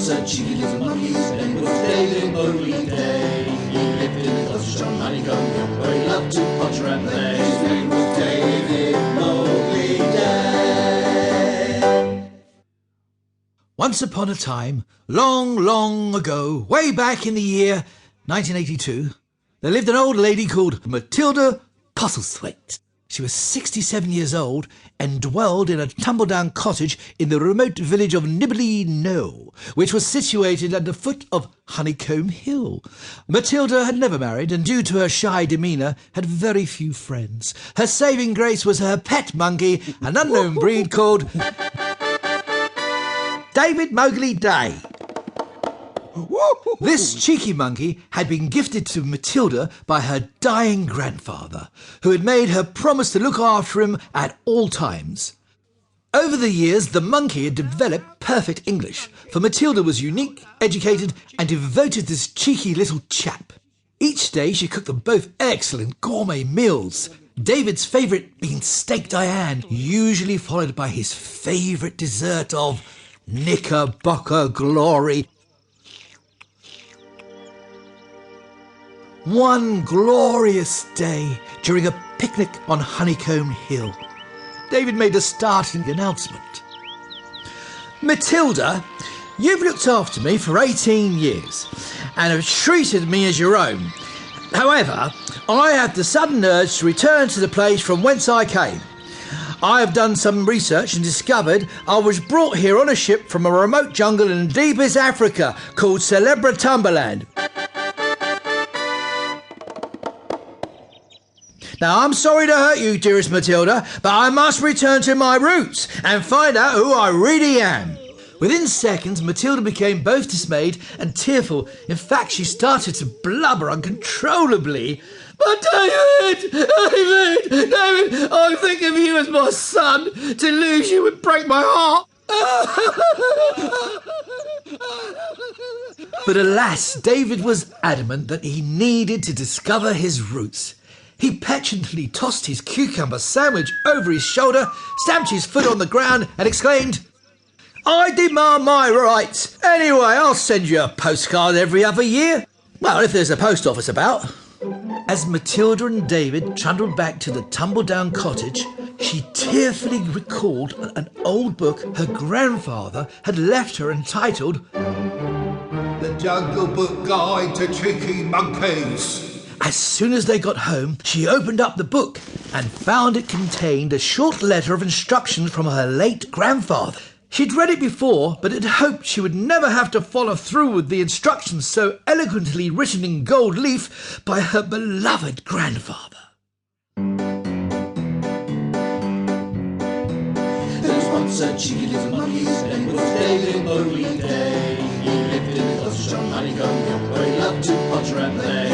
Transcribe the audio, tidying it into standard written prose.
once a cheeky little monkey, his name was David Mowgli Day. He lived in a cottage on Honeycomb Hill, where he loved to potter and play. His name was David Mowgli Day. Once upon a time, long, long ago, way back in the year 1982, there lived an old lady called Matilda Postlethwaite. She was 67 years old and dwelled in a tumble-down cottage in the remote village of Nibley Knowe, which was situated at the foot of Honeycomb Hill. Matilda had never married, and due to her shy demeanour, had very few friends. Her saving grace was her pet monkey, an unknown breed called David Mowgli Day. This cheeky monkey had been gifted to Matilda by her dying grandfather, who had made her promise to look after him at all times. Over the years, the monkey had developed perfect English, for Matilda was unique, educated, and devoted to this cheeky little chap. Each day she cooked them both excellent gourmet meals, David's favourite being steak Diane, usually followed by his favourite dessert of Knickerbocker glory. One glorious day, during a picnic on Honeycomb Hill, David made a startling announcement. Matilda, you've looked after me for 18 years and have treated me as your own. However, I have the sudden urge to return to the place from whence I came. I have done some research and discovered I was brought here on a ship from a remote jungle in deepest Africa called Celebratumberland. Now, I'm sorry to hurt you, dearest Matilda, but I must return to my roots and find out who I really am. Within seconds, Matilda became both dismayed and tearful. In fact, she started to blubber uncontrollably. But David, I think of you as my son. To lose you would break my heart. But alas, David was adamant that he needed to discover his roots. He petulantly tossed his cucumber sandwich over his shoulder, stamped his foot on the ground and exclaimed, I demand my rights. Anyway, I'll send you a postcard every other year. Well, if there's a post office about. As Matilda and David trundled back to the tumble-down cottage, she tearfully recalled an old book her grandfather had left her entitled The Jungle Book Guide to Cheeky Monkeys. As soon as they got home, she opened up the book and found it contained a short letter of instructions from her late grandfather. She'd read it before, but had hoped she would never have to follow through with the instructions so eloquently written in gold leaf by her beloved grandfather. There was once a cheeky little monkey, his name was David Mowgli Day. He lived in a cottage on Honeycomb Hill, where he loved to potter and play.